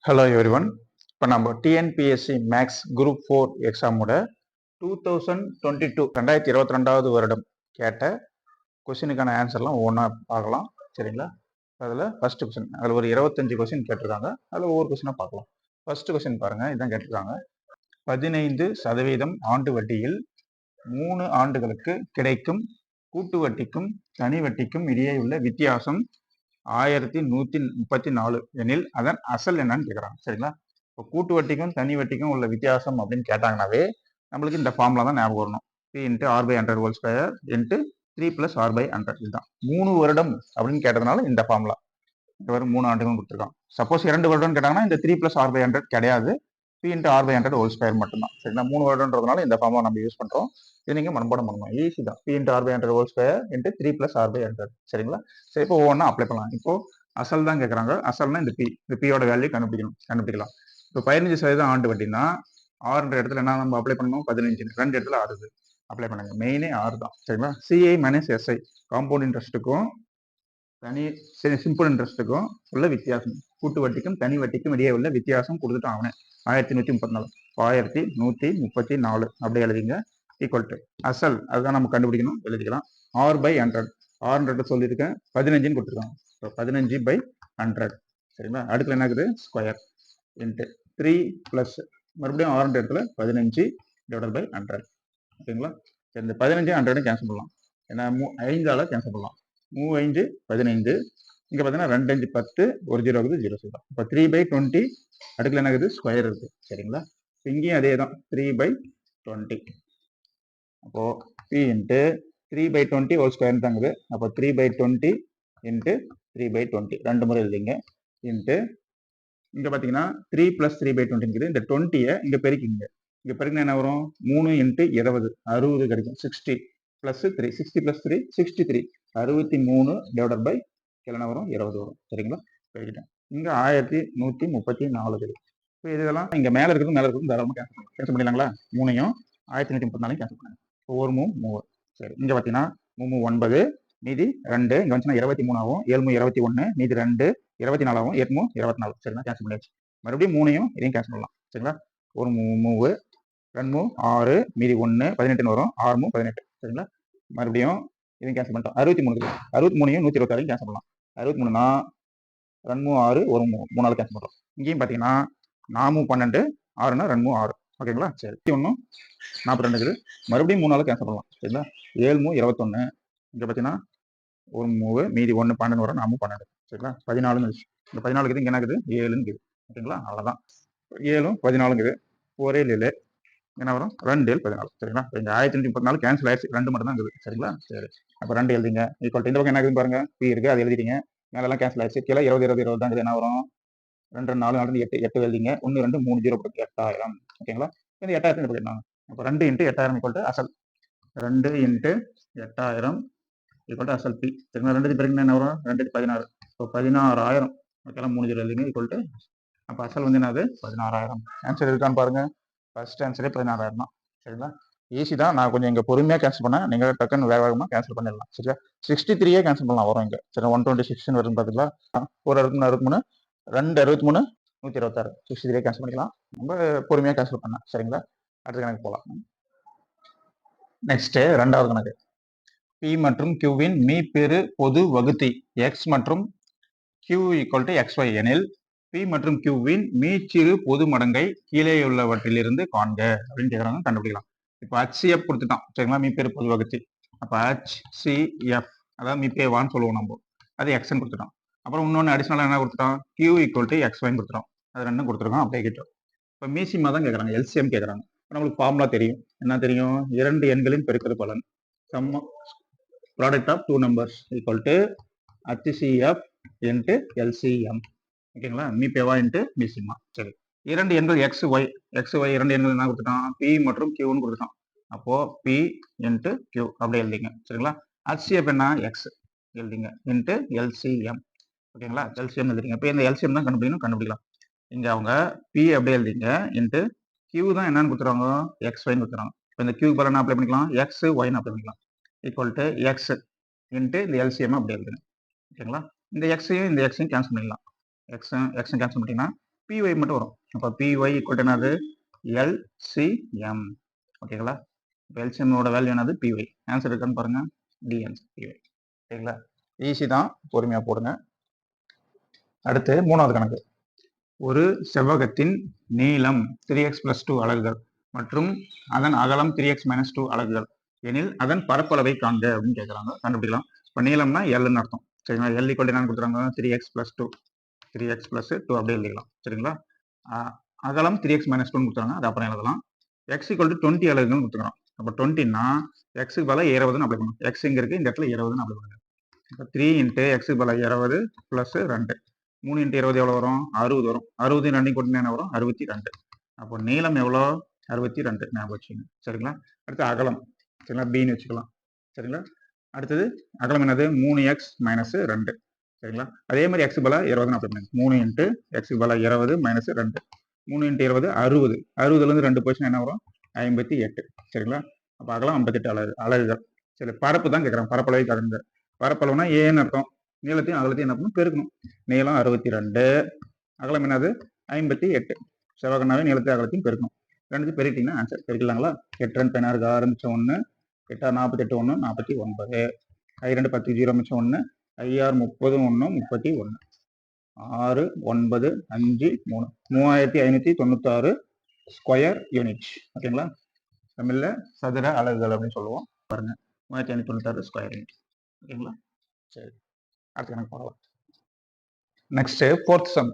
Hello everyone. இப்போ நம்ம TNPSC maths group 4 எக்ஸாமோட 2022 வருடம் கேட்ட கொஸ்டினுக்கான ஆன்சர்லாம் ஒவ்வொன்றா பார்க்கலாம். சரிங்களா? அதில் ஃபர்ஸ்ட் கொஸ்டின், அதில் ஒரு 25 கொஸ்டின் கேட்டிருக்காங்க. அதில் ஒவ்வொரு கொஸ்டினாக பார்க்கலாம். ஃபர்ஸ்ட் கொஸ்டின் பாருங்க, இதான் கேட்டிருக்காங்க. 15% ஆண்டு வட்டியில் 3 ஆண்டுகளுக்கு கிடைக்கும் கூட்டு வட்டிக்கும் தனி வட்டிக்கும் இடையே உள்ள வித்தியாசம் 1134 எனில் அதன் அசல் என்னன்னு கேட்குறாங்க. சரிங்களா? இப்போ கூட்டு வட்டிக்கும் தனி வட்டிக்கும் உள்ள வித்தியாசம் அப்படின்னு கேட்டாங்கன்னாவே நம்மளுக்கு இந்த ஃபார்முலா தான் ஞாபகம் வரணும். P into R by 100 whole square into 3 + R by 100. இதுதான் 3 வருடம் அப்படின்னு கேட்டதுனால இந்த ஃபார்முலா. இந்த வரும் 3 ஆண்டுகள் கொடுத்துருக்காங்க. சப்போஸ் 2 வருடம் கேட்டாங்கன்னா இந்த 3 + ஆர் பை 100 கிடையாது. P into R by 100 whole square மட்டும்தான். சரிங்களா? 3 வருடன்றதுனால இந்த ஃபார்முலா நம்ம யூஸ் பண்ணுறோம். இது நீங்கள் மனப்பாடம் பண்ணணும். ஈஸி தான். P into R by 100 whole square into 3 + R by 100. சரிங்களா? சரி, இப்போ ஒவ்வொன்றா அப்ளை பண்ணலாம். இப்போ அசல் தான் கேட்குறாங்க. அசல்னா இந்த பி, இந்த பியோட வேல்யூ கண்டுபிடிக்கலாம். இப்போ 15% ஆண்டு வட்டினா ஆறுன்ற இடத்துல என்ன நம்ம அப்ளை பண்ணணும்? 15. 2 இடத்துல 6 அப்ளை பண்ணுங்க. மெயினே 6 தான். சரிங்களா? சிஐ மைனஸ் எஸ்ஐ காம்பவுண்ட் இன்ட்ரெஸ்ட்டுக்கும் தனி சிம்பிள் இன்ட்ரெஸ்ட்டுக்கும் உள்ள வித்தியாசம், கூட்டு வட்டிக்கும் தனி வட்டிக்கும் இடையே உள்ள வித்தியாசம் கொடுத்துட்டான் அவனே. 1134 1134 அப்படியே எழுதிங்க. ஈக்குவல் டு அசல், அதுதான் நம்ம கண்டுபிடிக்கணும். எழுதிக்கலாம். ஆர் பை 100, 600 சொல்லியிருக்கேன், 15 கொடுத்துருக்காங்க. 15/100. சரிங்களா? அடுத்துல என்ன இருக்குது? ஸ்கொயர் இன்ட்டு 3 ப்ளஸ் மறுபடியும் 6 இடத்துல 15/100. ஓகேங்களா? இந்த 15 100 கேன்சல் பண்ணலாம். ஏன்னா 5ஆல கேன்சல் பண்ணலாம். 3 5 15. இங்க பார்த்தீங்கன்னா 2 5 10, ஒரு 0 இருக்குது, 0 சொல்லலாம். இப்போ 3/20 அடுக்கல என்ன இருக்குது? ஸ்கொயர் இருக்கு. சரிங்களா? இங்கேயும் அதே தான், 3/20. அப்போ P இன்ட்டு 3/20 ஹோல் ஸ்கொயர் தாங்குது. அப்போ 3/20 இன்ட்டு 3/20 2 முறை எழுதிங்க. இன்ட்டு இங்க பார்த்தீங்கன்னா 3 + 3/20 இருக்குது. இந்த 20யை இங்க பெருக்கிங்க. இங்க பெருக்கினா என்ன வரும்? 3 × 20 60 கிடைக்கும். 60 + 3 60 + 3 63 63 டிவைடட் பை என்ன வரும்? 20 வரும். சரிங்களா? பெருக்கிட்டேன். இங்க 1134 இருக்குது. இப்போ இதெல்லாம் இங்க மேல இருக்குது தாராளமாக கேன்சல் பண்ணிடலாங்களா? 3யும் 1134 கேன்சல் பண்ணுங்க. ஒரு 3 சரி. இங்க பார்த்தீங்கன்னா 3 9, மீதி 2. இங்க வந்துச்சுன்னா 23 ஆகும். 7 21, மீதி 2 24 ஆகும். 8 24. சரிங்களா? கேன்சல் பண்ணியாச்சு. மறுபடியும் 3யும் இதையும் கேன்சல் பண்ணலாம். சரிங்களா? ஒரு 3 2 6, மீதி 1 18 வரும். 6 18. சரிங்களா? மறுபடியும் இதையும் கேன்சல் பண்ணிட்டோம். 63 63யும் 126 கேன்சல் பண்ணலாம். 63னா 2 6, ஒரு 3 கேன்சல் பண்ணுறோம். இங்கேயும் பார்த்தீங்கன்னா 4 12, 6னா 2 6. ஓகேங்களா? சரி. 1 42 இருக்குது. மறுபடியும் 3 கேன்சல் பண்ணலாம். சரிங்களா? 7 21. இங்கே பார்த்தீங்கன்னா ஒரு 3, மீதி 1 12 வரும். 4 12. சரிங்களா? 14 இருந்துச்சு. இந்த 14 இருக்குது. இங்கே என்ன இருக்குது? 7 இருக்குது. ஓகேங்களா? அவ்வளோதான். 7 14 இருக்குது. ஒரே இல்லை என்ன வரும்? 2 7 14. சரிங்களா? இங்க 1134 கேன்சல் ஆயிடுச்சு. 2 மட்டும் தான் இருக்குது. சரிங்களா? சரி. அப்போ 2 எழுதிங்க. ஈக்குவல் இந்த பக்கம் என்ன இருக்குதுன்னு பாருங்க. P இருக்கு, அது எழுதிட்டீங்க. மேலெல்லாம் கேன்சல் ஆயிடுச்சு. கீழே 20 20 20 தான் என்ன வரும்? 2 4 4 8 8 எழுதிங்க. 1 2 3 0 போட்டு 8000. ஓகேங்களா? இந்த 8000 போட்டுருந்தாங்க. அப்போ 2 × 8000 ஈக்குவல் டு அசல். 2 × 8000 ஈக்குவல் டு அசல் P. சரிங்களா? 2 பேருக்கு என்ன வரும்? 2 16. இப்போ 16000. ஓகேலாம் 3 0 எழுதிங்க. ஈக்குவல் டு அப்போ அசல் வந்து என்னது? 16000. ஆன்சர் இருக்கான்னு பாருங்க. ஃபர்ஸ்ட் ஆன்சரே 16000 தான். சரிங்களா? ஈஸி தான். நான் கொஞ்சம் இங்கே பொறுமையாக கேன்சல் பண்ணேன். நீங்கள் டக்குன்னு வேகமாக கேன்சல் பண்ணிடலாம். சரியா? 63 கேன்சல் பண்ணலாம் வரும் இங்கே. சரி, 126 வருதுன்னு பார்த்தீங்களா? ஒரு 63 2 63 126 63 கேன்சல் பண்ணிக்கலாம். ரொம்ப பொறுமையாக கேன்சல் பண்ணேன். சரிங்களா? அடுத்த கணக்கு போகலாம். நெக்ஸ்ட் ரெண்டாவது கணக்கு. P மற்றும் Qவின் மீப்பெரு பொது வகுத்தி X மற்றும் Q = XY எனில் P மற்றும் Qவின் மீச்சிறு பொது மடங்கை கீழே உள்ளவற்றிலிருந்து காண்க அப்படின்னு கேட்குறாங்க. கண்டுபிடிக்கலாம். இப்போ HCF கொடுத்துட்டான். சரிங்களா? மீப்பெரு பொது வகுத்தி. அப்போ HCF அதாவது மீப்பேவான்னு சொல்லுவோம் நம்ம. அது எக்ஸ்ன்னு கொடுத்துட்டான். அப்புறம் இன்னொன்று அடிஷனலாக என்ன கொடுத்துட்டான்? Q = XYன்னு கொடுத்துட்டோம். அது ரெண்டும் கொடுத்துருக்கோம். அப்படியே கிட்டோம். இப்போ மீசிமா தான் கேட்குறாங்க. LCM கேட்குறாங்க. இப்போ நம்மளுக்கு ஃபார்முலா தெரியும். என்ன தெரியும்? 2 எண்களின் பெருக்கல் பலன் sum product of 2 numbers equal to HCF into LCM. ஓகேங்களா? மீப்பேவா இன்ட்டு மீசிமா. சரி. 2 எண்கள் XY 2 எண்கள் என்ன கொடுத்துட்டான்? P மற்றும் Qன்னு கொடுத்துட்டான். அப்போ P இன்ட்டு Q அப்படியே எழுதிங்க. சரிங்களா? HCF என்ன? X எழுதிங்க. Into LCM. ஓகேங்களா? LCM எழுதிங்க. இப்போ இந்த LCM தான் கண்டுபிடிக்கலாம். இங்க அவங்க P அப்படியே எழுதிங்க. இன்ட்டு Q தான் என்னன்னு கொடுத்துருவாங்க? XYன்னு கொடுத்துறாங்க. இப்போ இந்த Q பதில் என்ன அப்ளை பண்ணிக்கலாம்? XYன்னு அப்ளை பண்ணிக்கலாம். ஈக்குவல் டு X இன்ட்டு இந்த LCM அப்படியே எழுதுங்க. ஓகேங்களா? இந்த எக்ஸையும் இந்த எக்ஸையும் கேன்சல் பண்ணிடலாம். எக்ஸும் கேன்சல் பண்ணிட்டீங்கன்னா பிஒய் மட்டும் வரும். அப்போ பிஒய் ஈக்குவல் டு என்னது எல்சிஎம். ஓகேங்களா? எல்சிஎம்மோட வேல்யூ என்னது பிஒய். ஆன்சர் இருக்கான்னு பாருங்க. The answer P Y. சரிங்களா? ஈஸி தான், பொறுமையா போடுங்க. அடுத்து 3வது கணக்கு. ஒரு செவ்வகத்தின் நீளம் 3x + 2 அலகுகள் மற்றும் அதன் அகலம் 3x - 2 அலகுகள் எனில் அதன் பரப்பளவை காண்க அப்படின்னு கேட்குறாங்க. கண்டுபிடிக்கலாம். இப்போ நீளம்னா எல்னு அர்த்தம். சரிங்களா? எல் ஈக்குவல் டு என்னன்னு கொடுத்துறாங்க 3x + 2. 3x + 2 அப்படியே எழுதிக்கலாம். சரிங்களா? அகலம் 3x - 2 கொடுத்தாங்க, அது அப்புறம் எழுதலாம். x equal to 20 அலகுகள்னு கொடுத்துக்கிறோம். அப்போ 20னா எக்ஸுக்கு பதிலாக 20ன்னு அப்ளை பண்ணணும். எக்ஸ் இங்கே இருக்குது, இந்த இடத்துல 20ன்னு அப்ளை பண்ணுங்க. இப்போ 3 × எக்ஸுக்கு பதிலாக 20 + 2. 3 × 20 எவ்வளோ வரும்? 60 வரும். 60 2 கூட்டினா என்ன வரும்? 62. அப்போ நீளம் எவ்வளோ? 62. ஞாபகம் வச்சுக்கோங்க. சரிங்களா? அடுத்து அகலம். சரிங்களா? பின்னு வச்சுக்கலாம். சரிங்களா? அடுத்தது அகலம் என்னது? 3x - 2. சரிங்களா? அதே மாதிரி எக்ஸுக்கு பதிலாக 20ன்னு அப்ளை பண்ணுங்க. 3 × எக்ஸுக்கு பதிலாக 20 - 2. 3 × 20 60. 60லேருந்து 2 போச்சுன்னா என்ன வரும்? 58. சரிங்களா? அப்போ அகலம் 58 அலகுகள். சரி, பரப்பு தான் கேட்குறாங்க. பரப்பளவை காண்க. பரப்பளவுனா ஏன்னு அர்த்தம். நீளத்தையும் அகலத்தையும் என்ன பண்ணணும்? பெருக்கணும். நீளம் 62, அகலம் என்னது? 58. செவ்வகனாவே நீளத்தையும் அகலத்தையும் பெருக்கணும். ரெண்டுத்தையும் பெருக்கிட்டீங்கன்னா ஆன்சர். பெருக்கலாங்களா? 8 2 16 ஆரம்பிச்ச 1, 8 6 48 1 49, 2 10 0 மிச்சம் 1, 5 6 30 1 31, 6 9 5 3 3596 ஸ்கொயர் யூனிட். ஓகேங்களா? தமிழ்ல சதுர அலகுகள் அப்படின்னு சொல்லுவோம். பாருங்க, 3596 ஸ்கொயர் யூனிட். ஓகேங்களா? சரி, அடுத்து கணக்கு போகலாம். நெக்ஸ்ட் 4th சம்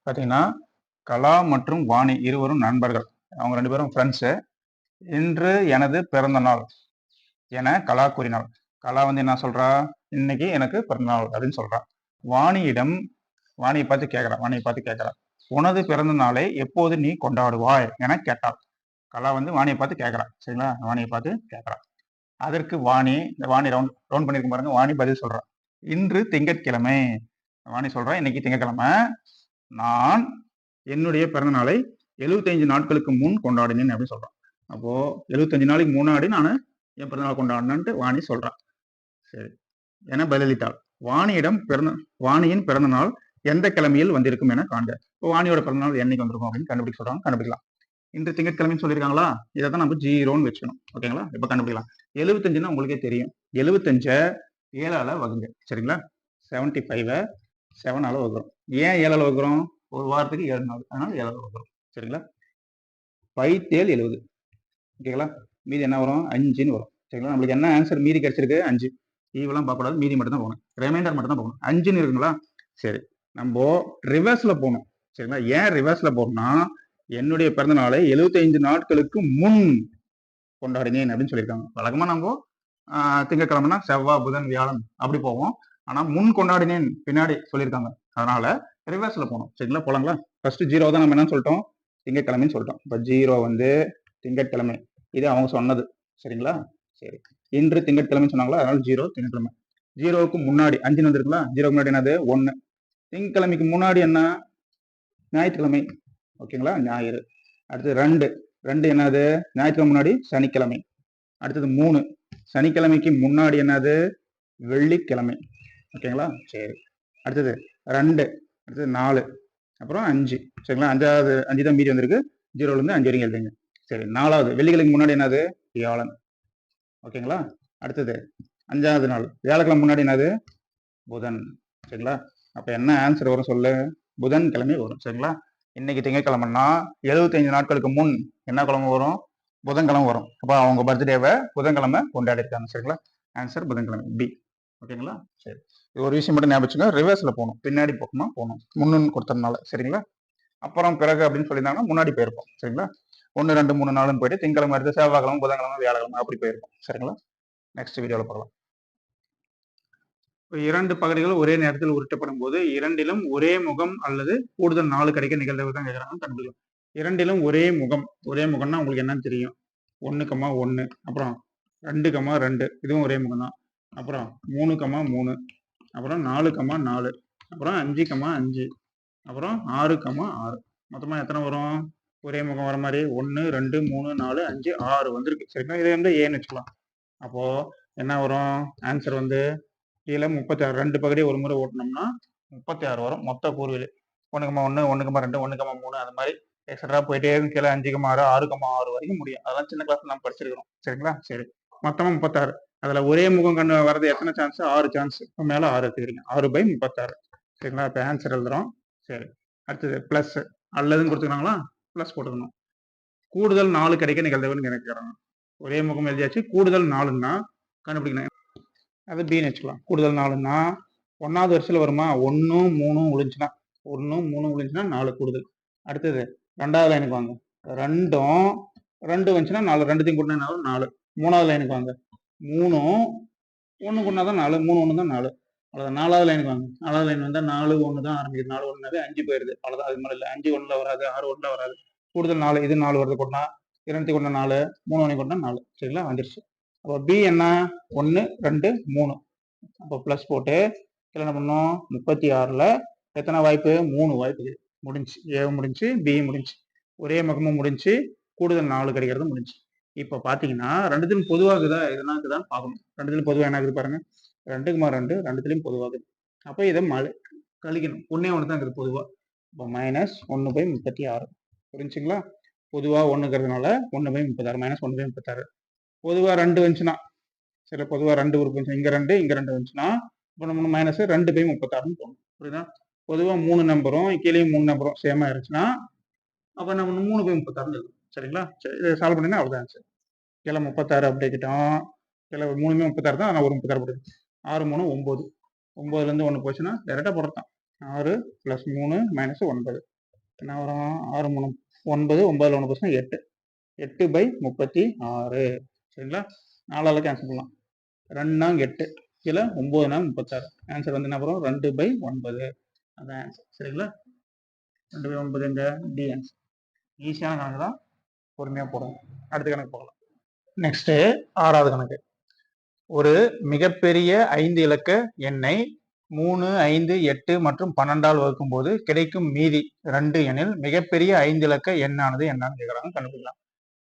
பார்த்தீங்கன்னா, கலா மற்றும் வாணி இருவரும் நண்பர்கள். அவங்க 2 பேரும் ஃப்ரெண்ட்ஸு. இன்று எனது பிறந்த நாள் என கலா கூறினாள். கலா வந்து என்ன சொல்றா? இன்னைக்கு எனக்கு பிறந்த நாள் அப்படின்னு சொல்றா. வாணியை பார்த்து கேட்கிறா, உனது பிறந்த நாளை எப்போது நீ கொண்டாடுவாய் என கேட்டாள். கலா வந்து வாணியை பார்த்து கேட்கிறா. சரிங்களா? வாணியை பார்த்து கேட்கிறா. அதற்கு வாணி ரவுண்ட் பண்ணிருக்க பாருங்க. வாணி பதில் சொல்றா, இன்று திங்கட்கிழமை. வாணி சொல்றா, இன்னைக்கு திங்கட்கிழமை. நான் என்னுடைய பிறந்த நாளை 75 நாட்களுக்கு முன் கொண்டாடினேன் அப்படின்னு சொல்றான். அப்போ 75 நாளைக்கு முன்னாடி நான் என் பிறந்தநாள் கொண்டாடினேன்ட்டு வாணி சொல்றான். சரி என பதிலளித்தாள். வாணியின் பிறந்த நாள் எந்த கிழமையில் வந்திருக்கும் என காண்க. இப்போ வாணியோட பிறந்தநாள் என்னைக்கு வந்திருக்கும் அப்படின்னு கண்டுபிடிக்க சொல்றாங்க. கண்டுபிடிக்கலாம். இன்று திங்கட்கிழமைன்னு சொல்லியிருக்காங்களா, இதை தான் நம்ம 0ன்னு வச்சுக்கணும். ஓகேங்களா? இப்போ கண்டுபிடிக்கலாம். 75ன்னா உங்களுக்கே தெரியும். 75 7ஆல வகுங்க. சரிங்களா? 75 7ஆல வகுறோம். ஏன் 7ஆல வகுறோம்? ஒரு வாரத்துக்கு 7 நாள், அதனால 7ஆல வகுறோம். சரிங்களா? 5 7 70. ஓகேங்களா? மீதி என்ன வரும்? 5ன்னு வரும். சரிங்களா? நம்மளுக்கு என்ன ஆன்சர் மீதி கிடைச்சிருக்கு? 5. ஈவெல்லாம் பார்க்கக்கூடாது, மீதி மட்டும் தான் போகணும். ரிமைண்டர் மட்டும் தான் போகணும். 5ன்னு இருக்குங்களா? சரி, நம்ம ரிவர்ஸ்ல போகணும். சரிங்களா? ஏன் ரிவர்ஸ்ல போகணும்னா, என்னுடைய பிறந்த நாளை 75 நாட்களுக்கு முன் கொண்டாடினேன் அப்படின்னு சொல்லியிருக்காங்க. வழக்கமா நம்ம திங்கட்கிழமைனா செவ்வாய் புதன் வியாழன் அப்படி போவோம். ஆனா முன் கொண்டாடினேன் பின்னாடி சொல்லியிருக்காங்க. அதனால ரிவர்ஸ்ல போகணும். சரிங்களா? போலாங்களா? ஃபர்ஸ்ட் 0 தான் நம்ம என்ன சொல்லிட்டோம்? திங்கட்கிழமைன்னு சொல்லிட்டோம். இப்போ 0 வந்து திங்கட்கிழமை, இது அவங்க சொன்னது. சரிங்களா? சரி, இன்று திங்கட்கிழமைன்னு சொன்னாங்களா, அதனால 0 திங்கட்கிழமை. 0க்கு முன்னாடி 5 வந்துருக்குங்களா? 0க்கு முன்னாடி என்னது? 1. திங்கட்கிழமைக்கு முன்னாடி என்ன? ஞாயிற்றுக்கிழமை. ஓகேங்களா? ஞாயிறு. அடுத்து 2 என்னது? ஞாயிற்றுக்கிழமை முன்னாடி சனிக்கிழமை. அடுத்தது 3, சனிக்கிழமைக்கு முன்னாடி என்னது? வெள்ளிக்கிழமை. ஓகேங்களா? சரி, அடுத்தது 2, அடுத்தது 4, அப்புறம் 5. சரிங்களா? 5 தான் மீதி வந்திருக்கு. 0லேருந்து 5 வரைக்கும் எழுதுங்க. சரி, 4வது வெள்ளிக்கிழமைக்கு முன்னாடி என்னது? வியாழன். ஓகேங்களா? அடுத்தது 5வது நாள் வியாழக்கிழமை முன்னாடி என்னது? புதன். சரிங்களா? அப்ப என்ன ஆன்சர் வரும் சொல்லு? புதன்கிழமை வரும். சரிங்களா? இன்னைக்கு திங்கட்கிழமைன்னா 75 நாட்களுக்கு முன் என்ன கிழமை வரும்? புதன்கிழமை வரும். அப்போ அவங்க பர்த்டேவை புதன்கிழமை கொண்டாடி இருக்காங்க. சரிங்களா? ஆன்சர் புதன்கிழமை, பி. ஓகேங்களா? சரி, இது ஒரு விஷயம் மட்டும் ஞாபகம் வச்சுங்க. ரிவர்ஸ்ல போகணும், பின்னாடி பக்கமா போகணும், முன்னு கொடுத்ததுனால. சரிங்களா? அப்புறம் பிறகு அப்படின்னு சொல்லியிருந்தாங்கன்னா முன்னாடி போயிருப்போம். சரிங்களா? 1 2 3 4 போயிட்டு திங்கக்கிழமை எடுத்து செவ்வாய்க்கிழமை புதன்கிழமை வியாழக்கிழமை அப்படி போயிருப்போம். சரிங்களா? நெக்ஸ்ட் வீடியோவில் பார்க்கலாம். இப்போ 2 பகுதிகள் ஒரே நேரத்தில் உருட்டப்படும் போது இரண்டிலும் ஒரே முகம் அல்லது கூடுதல் 4 கிடைக்க நிகழ்வு தான் கேட்குறாங்க. கண்டுபிடிக்கலாம். இரண்டிலும் ஒரே முகம்னா உங்களுக்கு என்னன்னு தெரியும்? 1,1, அப்புறம் 2,2, இதுவும் ஒரே முகம் தான். அப்புறம் 3,3, அப்புறம் 4,4, அப்புறம் 5,5, அப்புறம் 6,6. மொத்தமாக எத்தனை வரும்? ஒரே முகம் வர மாதிரி 1 2 3 4 5 6 வந்திருக்கு. சரிங்களா? இதை வந்து ஏன்னு வச்சுக்கலாம். அப்போ என்ன வரும்? ஆன்சர் வந்து கீழே 36. 2 பகுதியை ஒரு முறை ஓட்டினோம்னா 36 வரும் மொத்த கூறுகள். 1,1 1,2 1,3 அந்த மாதிரி எக்ஸட்ரா போயிட்டே இருக்கும். கீழே 5,6 6,6 வரைக்கும் முடியும். அதெல்லாம் சின்ன கிளாஸ் நம்ம படிச்சிருக்கிறோம். சரிங்களா? சரி. மொத்தமா 36. அதுல ஒரே முகம் கண்டு வர்றது எத்தனை சான்ஸ்? 6 சான்ஸ். இப்போ மேல 6 எடுத்துக்கிறீங்க. 6/36. சரிங்களா? இப்போ ஆன்சர் எழுதுறோம். சரி. அடுத்தது பிளஸ் அல்லதுன்னு கொடுத்துக்கிறாங்களா? பிளஸ் போட்டுக்கணும். கூடுதல் 4 கிடைக்க நிகழ்தகவுன்னு கேட்குறாங்க. ஒரே முகம் எழுதியாச்சு. கூடுதல் 4ன்னா கண்டுபிடிக்கணும். அது பின்னு வச்சுக்கலாம். கூடுதல் 4ன்னா 1வது வரிசையில் வருமா? 1 3 விழுந்துச்சுன்னா 1 3 விழுந்துச்சுன்னா 4 கூடுதல். அடுத்தது 2வது லைனுக்கு வாங்க. 2ம் 2 வந்துச்சுன்னா 4 2த்தையும் கூட்டினா 4. 3வது லைனுக்கு வாங்க. 3ம் 1 கூட்டினா தான் 4 3 1 தான் 4. அவ்வளோதான். 4வது லைனுக்கு வாங்க. 4வது லைன் வந்தால் 4 1 தான் ஆரம்பிக்குது. 4 1னாவே 5 போயிடுது. அவ்வளோதான். அது மாதிரி இல்லை. 5 1ல் வராது, 6 1ல் வராது. கூடுதல் 4 இது 4 வருது கூட்டினா 2 கூட்டினா 4 3 1 கூட்டினா 4. சரிங்களா? வந்துருச்சு. அப்போ பி என்ன? 1 2 3. அப்போ ப்ளஸ் போட்டு இதில் என்ன பண்ணோம்? 36ல் எத்தனை வாய்ப்பு? 3 வாய்ப்பு முடிஞ்சு. ஏ முடிஞ்சு, பி முடிஞ்சு, ஒரே முகமும் முடிஞ்சு, கூடுதல் 4 கிடைக்கிறது முடிஞ்சு. இப்போ பார்த்தீங்கன்னா ரெண்டுத்திலும் பொதுவாகுதா எதுனாக்குதான் பார்க்கணும். ரெண்டுத்திலும் பொதுவாக என்ன இருக்குது பாருங்க. 2,2 ரெண்டுத்திலையும் பொதுவாகுது. அப்போ இதை கழிக்கணும். ஒன்னே ஒன்று தான் இருக்குது பொதுவாக. இப்போ -1/36. புரிஞ்சுங்களா? பொதுவாக 1ங்கிறதுனால 1/36 -1/36. பொதுவாக 2 வந்துச்சுன்னா, சரி பொதுவாக 2 உறுப்பு வந்துச்சு, இங்கே 2 இங்கே 2 வந்துச்சுன்னா இப்போ நம்ம -2/36ன்னு போகணும். புரியுதா? பொதுவாக 3 நம்பரும் கீழே 3 நம்பரும் சேமாக இருந்துச்சுன்னா அப்போ நம்ம 3/36 இருக்கும். சரிங்களா? சரி, இதை சால்வ் பண்ணினா அவ்வளோதான் ஆன்சர். கீழே 36 அப்படிக்கிட்டோம். கீழே 3மே 36 தான். ஆனால் ஒரு 36 போடுது. 6 3 9. 9லேருந்து 1 போச்சுன்னா டேரெக்டாக போடுறதான். 6 + 3 - 9. என்ன வரும்? 6 3 9. 9ல் 1 போச்சுன்னா 8. 8/36. சரிங்களா? 4ஆல் கேன்சல் பண்ணலாம். 2 நாங்க 8. கீழே 9 நாங்க 36. ஆன்சர் வந்து என்ன வரும்? 2/9. அதான் ஆன்சர். சரிங்களா? 2/9 எங்க? The answer. ஈஸியான கணக்கு தான். பொறுமையாக போடுங்க. அடுத்த கணக்கு போகலாம். நெக்ஸ்ட்டு 6வது கணக்கு. ஒரு மிகப்பெரிய 5 இலக்க எண்ணை 3 5 8 மற்றும் 12ஆல் வகுக்கும்போது கிடைக்கும் மீதி 2 எனில் மிகப்பெரிய 5 இலக்க எண்ணானது என்னன்னு கேட்குறாங்க. கண்டுபிடிக்கலாம்.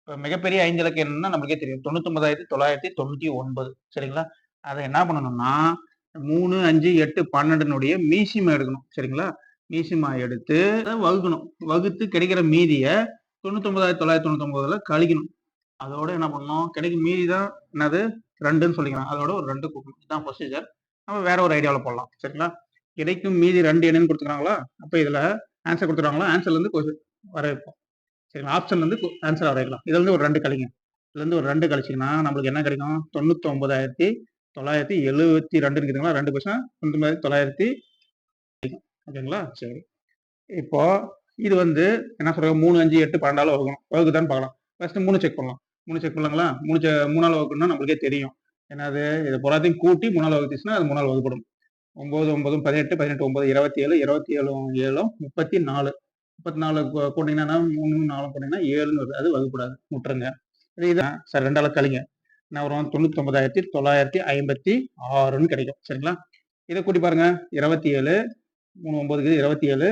இப்போ மிகப்பெரிய 5 இலக்க எண்ணா நம்மளுக்கே தெரியும். 99,999. சரிங்களா? அதை என்ன பண்ணணும்னா 3 5 8 12னுடைய மீசிமா எடுக்கணும். சரிங்களா? மீசிமா எடுத்து வகுக்கணும். வகுத்து கிடைக்கிற மீதியை 99,999ல் கழிக்கணும். அதோட என்ன பண்ணணும்? கிடைக்கும் மீதி தான் என்னது? 2ன்னு சொல்லிக்கலாம். அதோட ஒரு 2 கூட்டணும். இதுதான் ப்ரொசீஜர். நம்ம வேற ஒரு ஐடியாவில் போடலாம். சரிங்களா? கிடைக்கும் மீதி 2 என்னன்னு கொடுத்துருக்காங்களா? அப்போ இதில் ஆன்சர் கொடுத்துருக்காங்களா? ஆன்சர்லேருந்து வர வைப்போம். சரிங்களா? ஆப்ஷன்லேருந்து ஆன்சர் வர வைக்கலாம். இதுலேருந்து ஒரு 2 கழிங்க. இதுலேருந்து ஒரு 2 கழிச்சிங்கன்னா நம்மளுக்கு என்ன கிடைக்கும்? 99,972 இருக்குதுங்களா? 2 பர்சன்ட் 99,900. ஓகேங்களா? சரி. இப்போ இது வந்து என்ன சொல்றாங்க? 3 5 8 12ஆல் வகுக்கணும். வகுக்குதான்னு பார்க்கலாம். ஃபர்ஸ்ட் 3 செக் பண்ணலாம். 3 செக் பண்ணலாங்களா? 3ஆல் வகுக்கணும்னா நம்மளுக்கே தெரியும். என்னது? இது பொறாத்தையும் கூட்டி 3ஆல் வகுத்துச்சுன்னா அது 3ஆல் வகுப்படும். 9 9 18 18 9 27 27 7 34. 34 கூட்டிங்கன்னா 3 4 போட்டிங்கன்னா 7ன்னு வருது. அது வகுப்படாது. விட்டுருங்க. இதுதான் சார் 2ஆல் கழிங்க. என்ன வரும்? 99,956ன்னு கிடைக்கும். சரிங்களா? இதை கூட்டி பாருங்க. 27 3 9 27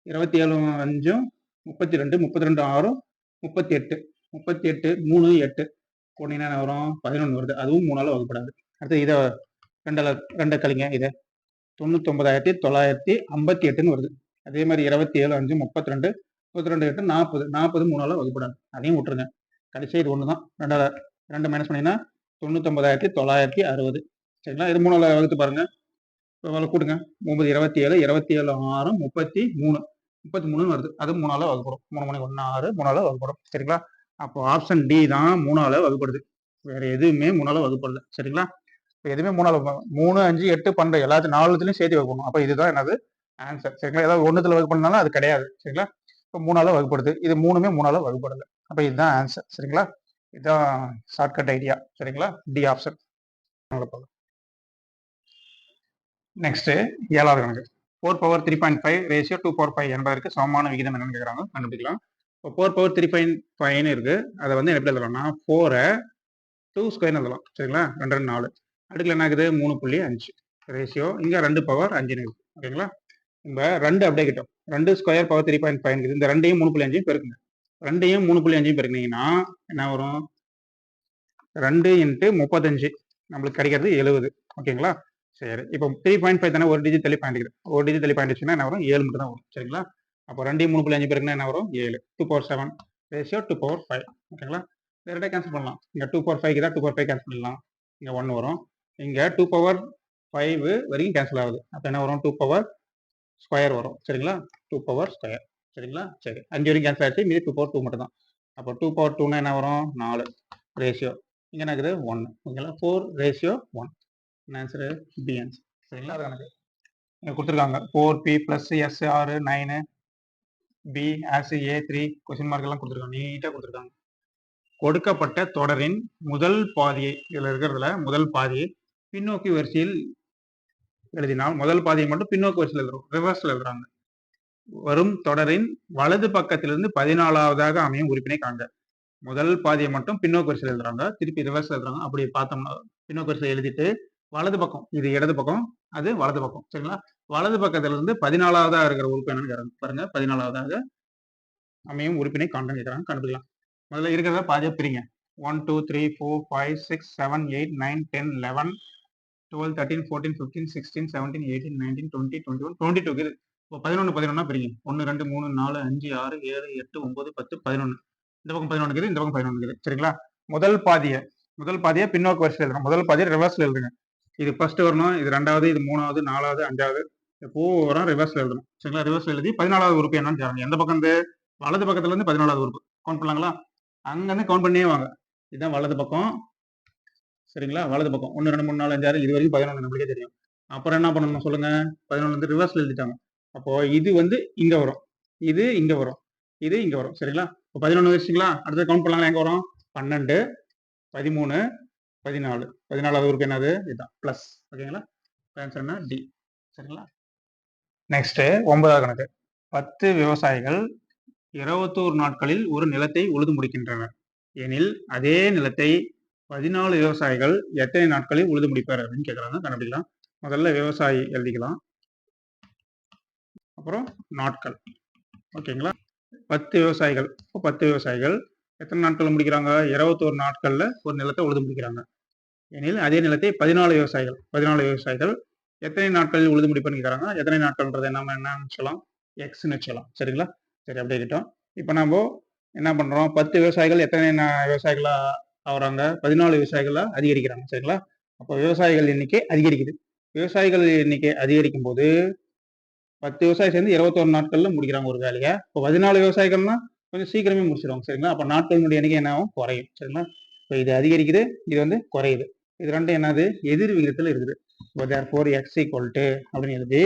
27 5 32 32 6 38 38 3 8 போனீங்கன்னா என்ன வரும்? 11 வருது. அதுவும் 3ஆல் வகுப்படாது. அடுத்து இதை 2 கழிங்க. இதை 99,958ன்னு வருது. அதே மாதிரி 27 5 32 32 8 40 40 3ஆல் வகுப்படாது. அதையும் விட்டுருங்க. கடைசி இது ஒன்று தான். 2 மைனஸ் பண்ணிங்கன்னா 99,960. சரிங்களா? இது 3ஆல் வகுத்து பாருங்க. இப்போ கூட்டுங்க. 9 27 27 6 33 33 வருது. அது 3ஆல் வகுப்படும். 3 மணி 1 6 3ஆல் வகுப்படும். சரிங்களா? அப்போ ஆப்ஷன் டி தான் 3ஆல் வகுப்படுது. வேற எதுவுமே 3ஆல் வகுப்படல. சரிங்களா? இப்போ எதுவுமே 3ஆல் 3 5 8 12 எல்லாத்தையும் 4த்துலையும் சேர்த்து வகுக்கணும். அப்போ இதுதான் என்னது? ஆன்சர். சரிங்களா? ஏதாவது 1த்துல வகுப்படனாலும் அது கிடையாது. சரிங்களா? இப்போ 3ஆல் வகுப்படுது. இது 3மே 3ஆல் வகுப்படல. அப்போ இதுதான் ஆன்சர். சரிங்களா? இதுதான் ஷார்ட்கட் ஐடியா. சரிங்களா? The option. நெக்ஸ்ட் 7வது கணக்கு. 4/3.5 ரேஷியோ 2/5 என்பதற்கு சமமான விகிதம் என்னன்னு கேட்குறாங்க. கண்டுபிடிக்கலாம். இப்போ 4/3.5ன்னு இருக்கு. அதை வந்து எப்படி எழுதலாம்னா 4 2² எழுதலாம். சரிங்களா? 2 4 அடுக்கில் என்ன ஆகுது? 3.5 ரேஷியோ. இங்கே 2/5 இருக்கு. ஓகேங்களா? நம்ம 2 அப்படியே கிட்டோம். 2² பவர் 3.5 இருக்குது. இந்த 2யும் 3.5 பெருக்குங்க. 2யும் 3.5 பெருக்குனீங்கன்னா என்ன வரும்? 2 × 35 நம்மளுக்கு கிடைக்கிறது 70. ஓகேங்களா? சரி. இப்போ 3.5 தானே ஒரு டிஜிட் தள்ளி பாயிண்ட் இருக்குது. ஒரு டிஜிட் தள்ளி பாயிண்ட் வச்சுன்னா என்ன வரும்? 7 மட்டும் தான் வரும். சரிங்களா? அப்போ 2 3.5 பேருக்குன்னா என்ன வரும் 7 2/7 ரேஷியோ 2/5 ஓகேங்களா. டேரெக்டாக கேன்சல் பண்ணலாம். இங்கே 2/5 தான் 2/5 கேன்சல் பண்ணலாம். இங்கே 1 வரும். இங்கே 2/5 வரைக்கும் கேன்சல் ஆகுது. அப்போ என்ன வரும் 2/2 வரும் சரிங்களா. 2/2 சரிங்களா. சரி 5 வரைக்கும் கேன்சல் ஆகிடுச்சு. மீதி 2/2 மட்டும் தான். அப்போ 2/2னா என்ன வரும் 4 ரேஷியோ இங்கே என்ன இருக்குது 1 ஓகேங்களா. 4/1 ஆன்சரு பி ஆன்சர் சரிங்களா. அது கணக்கு இங்கே கொடுத்துருக்காங்க 4p + s 6 9 b as a 3 question mark எல்லாம் கொடுத்துருக்காங்க. நீட்டாக கொடுத்துருக்காங்க. கொடுக்கப்பட்ட தொடரின் முதல் பாதியை இதில் இருக்கிறதுல முதல் பாதியை பின்னோக்கி வரிசையில் எழுதினால் முதல் பாதியை மட்டும் பின்னோக்கி வரிசையில் எழுதுறோம், ரிவர்ஸில் எழுதுறாங்க. வரும் தொடரின் வலது பக்கத்திலிருந்து 14வதாக அமையும் உறுப்பினை காண்க. முதல் பாதியை மட்டும் பின்னோக்கு வரிசையில் எழுதுறாங்க, திருப்பி ரிவர்ஸ் எழுதுறாங்க. அப்படி பார்த்தோம்னா பின்னோக்கு வரிசையில் எழுதிட்டு வலது பக்கம், இது இடது பக்கம், அது வலது பக்கம் சரிங்களா. வலது பக்கத்துல இருந்து 14வதா இருக்கிற உறுப்பு என்னன்னு பாருங்க. 14வதாக அமையும் உறுப்பினை காண்க கேட்கறாங்க, கண்டுபிடிக்கலாம். முதல்ல இருக்கிறத பாதியா பிரிங்க. 1 2 3 4 5 6 7 8 9 10 11 12 13 14 15 16 17 18 19 20 21 22 இருக்குது. இப்போ 11 11 பிரிங்க. 1 2 3 4 5 6 7 8 9 10 11. இந்த பக்கம் 11 இருக்குது, இந்த பக்கம் 11 இருக்குது சரிங்களா. முதல் பாதியை பின்னோக்கு வரிசையில் எழுதணும். முதல் பாதியை ரிவர்ஸ்ல எழுதுங்க. இது ஃபர்ஸ்ட் வரணும், இது ரெண்டாவது, இது மூணாவது, நாலாவது, அஞ்சாவது, பூரா ரிவர்ஸ்ல எழுதணும் சரிங்களா. ரிவர்ஸ்ல எழுதி 14வது உறுப்பு என்னன்னு கேட்கறாங்க. எந்த பக்கம் இருந்து வலது பக்கத்துல இருந்து 14வது உறுப்பு கவுண்ட் பண்ணலாங்களா. அங்கிருந்து கவுண்ட் பண்ணியே வாங்க. இதுதான் வலது பக்கம் சரிங்களா. வலது பக்கம் 1 2 3 4 5 6 இது வரைக்கும் 11 நம்மளுக்கே தெரியும். அப்புறம் என்ன பண்ணணும் சொல்லுங்க. 11 வந்து ரிவர்ஸ்ல எழுதிட்டாங்க. அப்போ இது வந்து இங்க வரும், இது இங்க வரும், இது இங்க வரும் சரிங்களா. இப்போ 11 வச்சுங்களா. அடுத்து கவுண்ட் பண்ணலாம். எங்க வரும் 12 13 14. 14வது உறுப்பு என்னது இதுதான் பிளஸ் ஓகேங்களா. ஆன்சர் என்ன டி சரிங்களா. நெக்ஸ்ட் 9வது கணக்கு. 10 விவசாயிகள் 21 நாட்களில் ஒரு நிலத்தை உழுது முடிக்கின்றனர் எனில் அதே நிலத்தை 14 விவசாயிகள் எத்தனை நாட்களில் உழுது முடிப்பார் அப்படின்னு கேட்கறாங்க, கண்டுபிடிக்கலாம். முதல்ல விவசாயி எழுதிக்கலாம், அப்புறம் நாட்கள் ஓகேங்களா. 10 விவசாயிகள், இப்போ 10 விவசாயிகள் எத்தனை நாட்கள் முடிக்கிறாங்க 21 நாட்கள்ல ஒரு நிலத்தை உழுது முடிக்கிறாங்க எனில் அதே நிலத்தை 14 விவசாயிகள் எத்தனை நாட்களில் உழுது முடிப்புன்னு கேட்கறாங்க. எத்தனை நாட்கள்ன்றது என்னன்னு சொல்லலாம், எக்ஸ்ன்னு வச்சுக்கலாம் சரிங்களா. சரி அப்படியே கிட்டோம். இப்போ நம்ம என்ன பண்றோம், 10 விவசாயிகள் எத்தனை விவசாயிகளா ஆகுறாங்க 14 விவசாயிகளா அதிகரிக்கிறாங்க சரிங்களா. அப்போ விவசாயிகள் எண்ணிக்கை அதிகரிக்குது. விவசாயிகள் எண்ணிக்கை அதிகரிக்கும் போது 10 விவசாயி சேர்ந்து 21 நாட்கள்ல முடிக்கிறாங்க ஒரு வேலையை. இப்போ 14 விவசாயிகள்னா கொஞ்சம் சீக்கிரமே முடிச்சிடுவாங்க சரிங்களா. அப்போ நாட்களினுடைய எண்ணிக்கை என்ன ஆகும், குறையும் சரிங்களா. இப்போ இது அதிகரிக்குது, இது வந்து குறையுது. இது ரெண்டும் என்னது எதிர் விகிதத்தில் இருக்குது. therefore x equal to அப்படின்னு எழுதி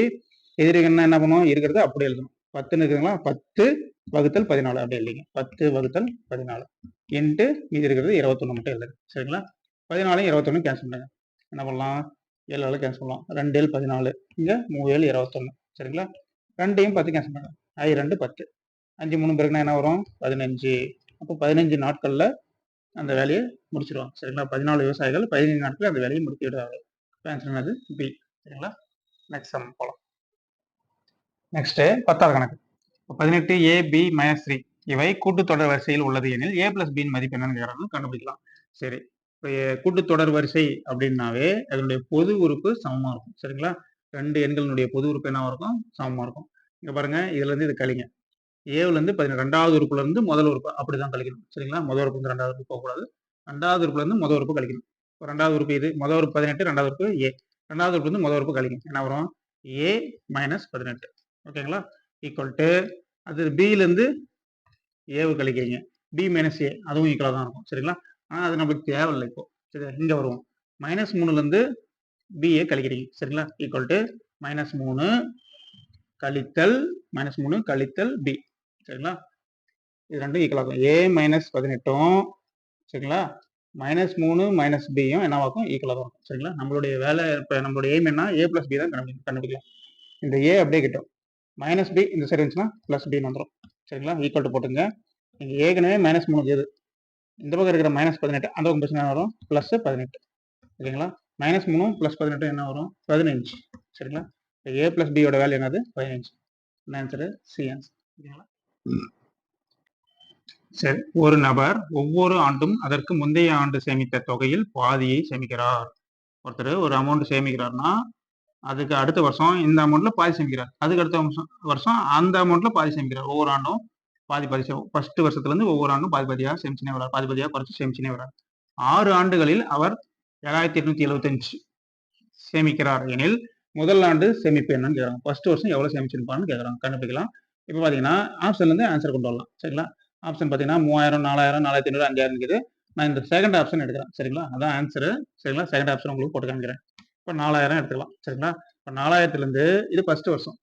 எதிர்கன்னா என்ன பண்ணுவோம், இருக்கிறது அப்படி எழுதணும். 10ன்னு இருக்குதுங்களா, 10 வகுத்தல் 14 அப்படி எழுதிங்க. 10 வகுத்தல் 14 இன்ட்டு மீதி இருக்கிறது 21 மட்டும் எழுதுங்க சரிங்களா. 14 21 கேன்சல் பண்ணுங்க. என்ன பண்ணலாம், 7 கேன்சல் பண்ணலாம். 2 7 14, இங்கே 3 7 21 சரிங்களா. 2யும் 10 கேன்சல் பண்ணுங்க. 2 10, 5 3 பிறகுனா என்ன வரும் 15. அப்போ 15 நாட்கள்ல அந்த வேலையை முடிச்சிடுவாங்க சரிங்களா. 14 விவசாயிகள் 15 நாட்கள் அந்த வேலையை முடித்து விடுவாங்க. ஆன்சர் என்னது பி சரிங்களா. நெக்ஸ்ட் சம் போகலாம். நெக்ஸ்ட் 10வது கணக்கு. 18 a b - 3 இவை கூட்டுத்தொடர் வரிசையில் உள்ளது எனில் a + b மதிப்பு என்னன்னு கேட்கறாங்க, கண்டுபிடிக்கலாம். சரி, இப்போ கூட்டுத்தொடர் வரிசை அப்படின்னாவே அதனுடைய பொது உறுப்பு சமமா இருக்கும் சரிங்களா. 2 எண்களினுடைய பொது உறுப்பு என்ன இருக்கும், சமமா இருக்கும். இங்க பாருங்க, இதுல இருந்து இது கழிங்க. ஏவுல இருந்து 12வது உறுப்புல இருந்து முதல் உறுப்பு அப்படிதான் கழிக்கணும் சரிங்களா. முதல் உறுப்பு வந்து 2வது உறுப்பு போகக்கூடாது. 2வது உறுப்புல இருந்து முதல் உறுப்பு கழிக்கணும். இப்போ 2வது உறுப்பு இது, முதல் உறுப்பு 18, 2வது உறுப்பு ஏ. 2வது உறுப்பு வந்து முதல் உறுப்பு கழிக்கணும். என்ன வரும் a - 18 ஓகேங்களா. ஈக்குவல் டு அது பில இருந்து ஏவு கழிக்கிறீங்க, b - a அதுவும் ஈக்குவலா தான் இருக்கும் சரிங்களா. ஆனா அது நமக்கு தேவையில்லை இப்போ சரி. இங்க வருவோம், -3ல இருந்து b கழிக்கிறீங்க சரிங்களா. ஈக்குவல் டு -3 கழித்தல் b சரிங்களா. இது ரெண்டும் ஈக்குவல் ஆகும். a - 18 சரிங்களா, -3 - b என்னவாக்கும் ஈக்குவலாக இருக்கும் சரிங்களா. நம்மளுடைய வேலை இப்போ நம்மளுடைய எய்ம் என்ன, a + b தான் கண்டுபிடிக்கலாம். இந்த a அப்படியே கிட்டும், -b இந்த சைடு இருந்துச்சுன்னா +b வந்துடும் சரிங்களா. ஈக்குவல் டு போட்டுங்க. இங்கே ஏற்கனவே -3 இருக்குது, இந்த பக்கம் இருக்கிற -18 அந்த பக்கம் பிரச்சனை வரும் +18 சரிங்களா. -3 + 18 என்ன வரும் 15 சரிங்களா. a + b யோட வேல்யூ என்னது 15. ஆன்சரு சி ஆன்சர் சரிங்களா. சரி, ஒரு நபர் ஒவ்வொரு ஆண்டும் அதற்கு முந்தைய ஆண்டு சேமித்த தொகையில் பாதியை சேமிக்கிறார். ஒருத்தர் ஒரு அமௌண்ட் சேமிக்கிறார்னா அதுக்கு அடுத்த வருஷம் இந்த அமௌண்ட்ல பாதி சேமிக்கிறார். அதுக்கு அடுத்த வருஷம் அந்த அமௌண்ட்ல பாதி சேமிக்கிறார். ஒவ்வொரு ஆண்டும் பாதி பாதி ஃபர்ஸ்ட் வருஷத்துல இருந்து ஒவ்வொரு ஆண்டும் பாதி பாதியா சேமிச்சுனே வரார். பாதி பாதியா குறைச்சு சேமிச்சுனே வரார். 6 ஆண்டுகளில் அவர் 7875 சேமிக்கிறார் எனில் முதல் ஆண்டு சேமிப்பு என்னன்னு கேட்குறாங்க. ஃபர்ஸ்ட் வருஷம் எவ்வளவு சேமிச்சிருப்பான்னு கேட்குறாங்க. கண்டுபிடிக்கலாம். இப்போ பாத்தீங்கன்னா ஆப்ஷன்ல இருந்து ஆன்சர் கொண்டு வரலாம். சரிங்களா? ஆப்ஷன் பாத்தீங்கன்னா 3000, 4000, 4500, 5000 இருக்குது. நான் இந்த செகண்ட் ஆப்ஷன் எடுக்கிறேன். சரிங்களா? அதான் ஆன்சர். சரிங்களா? செகண்ட் ஆப்ஷன் உங்களுக்கு போட்டு காமிக்கிறேன். இப்போ 4000 எடுத்துக்கலாம். சரிங்களா? இப்போ 4000த்துல இருந்து இது ஃபர்ஸ்ட் வருஷம்.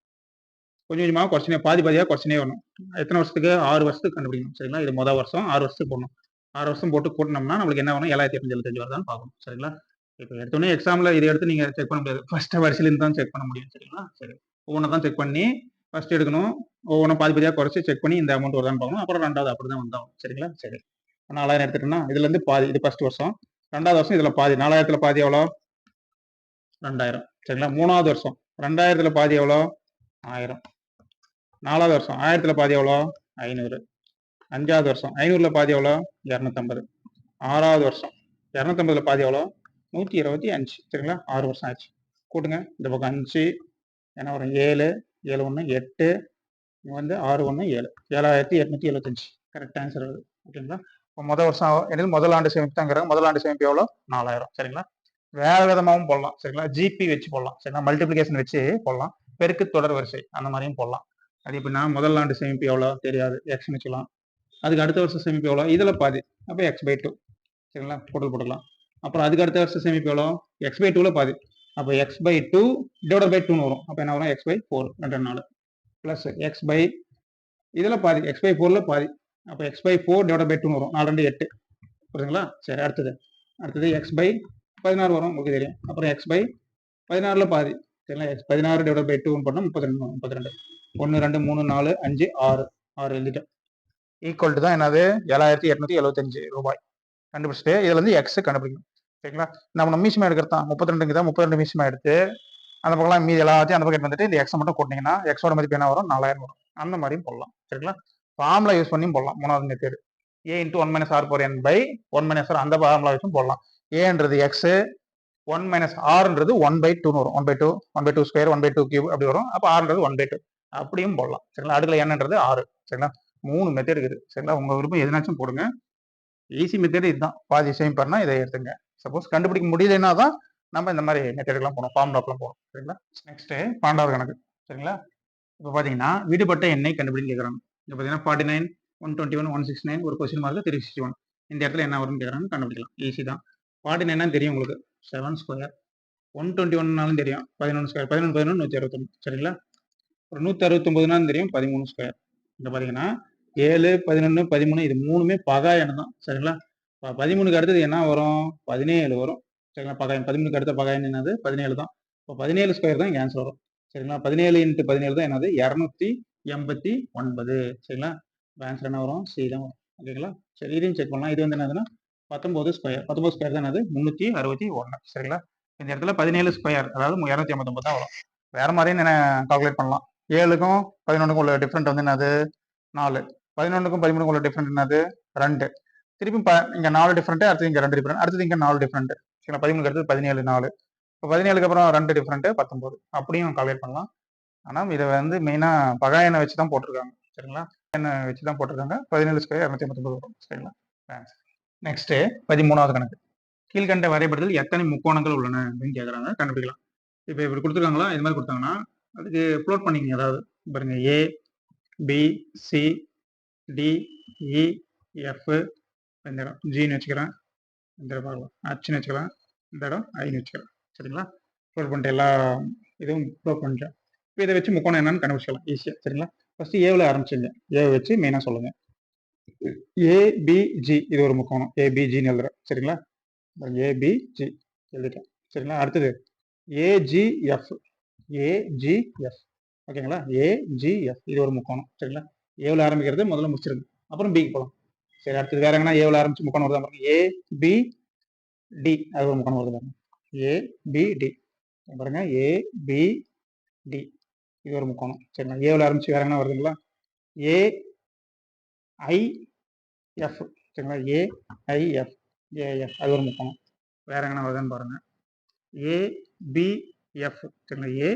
கொஞ்சம் கொஞ்சமா குறைச்சினே பாதி பாதியா குறைச்சினே வரணும். எத்தனை வருஷத்துக்கு? 6 வருஷத்துக்கு கண்டுபிடிக்கணும். சரிங்களா? இது முதல் வருஷம் 6 வருஷத்துக்கு போடணும். 6 வருஷம் போட்டு கூட்டினோம்னா நம்மளுக்கு என்ன வரும்? 7875 வருதான்னு பார்க்கணும். சரிங்களா? இப்போ எடுத்தோடனே எக்ஸாம்ல இதை எடுத்து நீங்க செக் பண்ண முடியாது. ஃபர்ஸ்ட் வரிசையிலிருந்து தான் செக் பண்ண முடியும். சரிங்களா? சரி. ஒவ்வொன்றா தான் செக் பண்ணி ஃபர்ஸ்ட் எடுக்கணும். ஒவ்வொன்றும் பாதி பாதியா குறைச்சி செக் பண்ணி இந்த அமௌண்ட் வருதான்னு பார்க்கணும். அப்புறம் ரெண்டாவது அப்படி தான் வந்தாகும். சரிங்களா? சரி. 4000 எடுத்துட்டோம்னா இதுல இருந்து பாதி இது ஃபர்ஸ்ட் வருஷம். ரெண்டாவது வருஷம் இதுல பாதி 4000த்துல பாதி எவ்வளோ? 2000. சரிங்களா? மூணாவது வருஷம் 2000த்துல பாதி எவ்வளோ? 1000. நாலாவது வருஷம் 1000த்துல பாதி எவ்வளோ? 500. அஞ்சாவது வருஷம் 500ல பாதி எவ்வளோ? 250. ஆறாவது வருஷம் 250ல பாதி எவ்வளோ? 125. சரிங்களா? 6 வருஷம் ஆச்சு. கூட்டுங்க. இந்த பக்கம் 5 என்ன வரும்? 7 7 1 8 வந்து 6 1 7 7875. கரெக்ட் ஆன்சர் வருது. ஓகேங்களா? இப்போ முதல் வருஷம் என்னது முதல் ஆண்டு சேமிப்பு தாங்கிறாங்க. முதல் ஆண்டு சேமிப்பு எவ்வளோ? 4000. சரிங்களா? வேற விதமாகவும் போடலாம். சரிங்களா? ஜிபி வச்சு போடலாம். சரிங்களா? மல்டிபிளிகேஷன் வச்சு போடலாம். பெருக்கு தொடர் வரிசை அந்த மாதிரியும் போடலாம். அது எப்படின்னா முதல் ஆண்டு சேமிப்பு எவ்வளோ தெரியாது, எக்ஸ்னு வச்சுக்கலாம். அதுக்கு அடுத்த வருஷம் சேமிப்பு எவ்வளோ? இதுல பாதி, அப்போ x/2. சரிங்களா? கூட்டல் போட்டுக்கலாம். அப்புறம் அதுக்கு அடுத்த வருஷம் சேமிப்பு எவ்வளோ? x/2ல பாதி, அப்போ x/2 டிவைடட் பை 2ன்னு வரும். அப்போ என்ன வரும்? x/4 2 4 பிளஸ் இதுல பாதி, x/4ல பாதி, அப்போ x/4 டிவைடட் பை 2ன்னு வரும். 4 2 8. புரியுதுங்களா? சரி, அடுத்தது x/16 வரும். உங்களுக்கு தெரியும். அப்புறம் x/16ல பாதி. சரிங்களா? x16 டிவைடட் பை 2 பண்ணா 32 32. 1 2 3 4 5 6 6 எழுதிட்டேன். ஈக்குவல் டு தான் என்னது? 7875 ரூபாய். கண்டுபிடிச்சிட்டு இதுல இருந்து எக்ஸ் கண்டுபிடிக்கணும். சரிங்களா? நம்ம மீசமா எடுக்கிறது தான் 32 தான். 32 மீசமா எடுத்து அந்த பக்கம் மீதி எல்லாத்தையும் அந்த பக்கம் வந்துட்டு இந்த எக்ஸை மட்டும் கூட்டினீங்கன்னா எக்ஸோட மதிப்பு என்ன வரும்? 4000 வரும். அந்த மாதிரியும் போடலாம். சரிங்களா? ஃபார்முலா யூஸ் பண்ணியும் போடலாம். மூணாவது method a × 1 - r/n by 1 - r அந்த ஃபார்முலா யூஸும் போடலாம். ஏன்றது எக்ஸ், 1 - r-ன்றது 1/2ன்னு வரும். 1/2 1/2 ஸ்கொயர் 1/2 கியூப் அப்படி வரும். அப்போ r-ன்றது 1/2 அப்படியும் போடலாம். சரிங்களா? அடுக்கல என்னன்றது 6. சரிங்களா? 3 மெத்தேட் இருக்குது. சரிங்களா? உங்க விருப்பம் எதுனாச்சும் போடுங்க. ஈஸி மெத்தேடு இதுதான். பாதி சேமிப்பார்னா இதை எடுத்துங்க. சப்போஸ் கண்டுபிடிக்க முடியலன்னா தான் நம்ம இந்த மாதிரி மெத்தேடுக்கெல்லாம் போகணும், ஃபார்முலாக்கெல்லாம் போகணும். சரிங்களா? நெக்ஸ்ட் 12வது கணக்கு. சரிங்களா? இப்போ பார்த்தீங்கன்னா விடுபட்ட எண்ணை கண்டுபிடிக்க கேட்குறாங்க. இப்போ பார்த்தீங்கன்னா 49 121 169 ஒரு கொஸ்டின் மார்க் 361. இந்த இடத்துல என்ன வரும்னு கேட்குறாங்க. கண்டுபிடிக்கலாம். ஈஸி தான். 49 தெரியும் உங்களுக்கு, 7 ஸ்கொயர். 121னாலும் தெரியும், 11 ஸ்கொயர். 11 11 161. சரிங்களா? ஒரு 169 தெரியும், 13 ஸ்கொயர். இங்க பார்த்தீங்கன்னா 7 11 13 இது மூணுமே பகா எண் தான். சரிங்களா? 13க்கு அடுத்தது என்ன வரும்? 17 வரும். சரிங்களா? பகா எண் 13க்கு அடுத்த பகா எண் என்னது? 17 தான். இப்போ 17 ஸ்கொயர் தான் இங்கே ஆன்சர் வரும். சரிங்களா? 17 × 17 தான் என்னது? 289. சரிங்களா? ஆன்சர் என்ன வரும்? சி தான் வரும். ஓகேங்களா? சரி, இதையும் செக் பண்ணலாம். இது வந்து என்னதுன்னா 19 ஸ்கொயர். 19 ஸ்கொயர் தான் என்னது? 361. சரிங்களா? இந்த இடத்துல 17 ஸ்கொயர் அதாவது 289 தான் வரும். வேற மாதிரியும் கால்குலேட் பண்ணலாம். 7க்கும் 11க்கும் உள்ள டிஃப்ரெண்ட் வந்து என்னது? 4. 11க்கும் 13க்கும் உள்ள டிஃப்ரெண்ட் என்னது? 2. திருப்பி இங்க 4 டிஃப்ரெண்ட், அடுத்து இங்க 2 டிஃப்ரெண்ட், அடுத்து இங்க 4 டிஃப்ரெண்ட். சரிங்களா? 13க்கு அடுத்து 17 4. இப்போ 17க்கு அப்புறம் 2 டிஃப்ரெண்ட் 19. அப்படியும் கால்குலேட் பண்ணலாம். ஆனால் இதை வந்து மெயினா பகா எண்ணை வச்சு தான் போட்டிருக்காங்க. சரிங்களா? எண்ணெய் வச்சு தான் போட்டிருக்காங்க. 17 ஸ்கொயர் 289 வரும். சரிங்களா? நெக்ஸ்ட் 13வது கணக்கு. கீழ்கண்ட வரைபடத்தில் எத்தனை முக்கோணங்கள் உள்ளன அப்படின்னு கேட்குறாங்க. கண்டுபிடிக்கலாம். இப்போ இப்படி கொடுத்துருக்காங்களா? இது மாதிரி கொடுத்தாங்கன்னா அதுக்கு ப்ளோட் பண்ணிக்கங்க. அதாவது பாருங்க, A B C D E F, இந்த இடம் ஜின்னு வச்சுக்கிறேன், இந்த இடம் பார்க்கலாம் ஹச்னு வச்சுக்கலாம், இந்த இடம் ஐன்னு வச்சுக்கிறேன். சரிங்களா? ப்ளோட் பண்ணிட்டு எல்லா இதுவும் ப்ளோட் பண்ணிட்டேன். இப்போ இதை வச்சு முக்கோணம் என்னன்னு கண்டுபிடிச்சிக்கலாம் ஈஸியாக. சரிங்களா? ஃபர்ஸ்ட் ஏவில் ஆரம்பிச்சுங்க. ஏவை வச்சு மெயினாக சொல்லுங்க. ஏபிஜி இது ஒரு முக்கோணம். ஏபிஜின்னு எழுதுறேன். சரிங்களா? ஏபிஜி எழுதிட்டேன். சரிங்களா? அடுத்தது ஏஜிஎஃப். ஏஜிஎஃப் ஓகேங்களா? ஏஜிஎஃப் இது ஒரு முக்கோணம். சரிங்களா? ஏவில் ஆரம்பிக்கிறது முதல்ல முடிச்சிருங்க, அப்புறம் பிக்கு போகலாம். சரி, அடுத்தது வேற எங்கன்னா ஏவில் ஆரம்பிச்சு முக்கோணம் வருதா பாருங்க. ஏபிடி அது ஒரு முக்கோணம் வருது பாருங்க. ஏபிடி பாருங்க. ஏபிடி இது ஒரு முக்கோணம். சரிங்களா? ஏவில் ஆரம்பிச்சு வேற எங்கன்னா வருதுங்களா? ஏஐஎஃப். சரிங்களா? ஏஐஎஃப் ஏஎஃப் அது ஒரு முக்கோணம். வேற எங்கன்னா வருதுன்னு பாருங்க. ஏபிஎஃப் எஃப் சரிங்களா, ஏ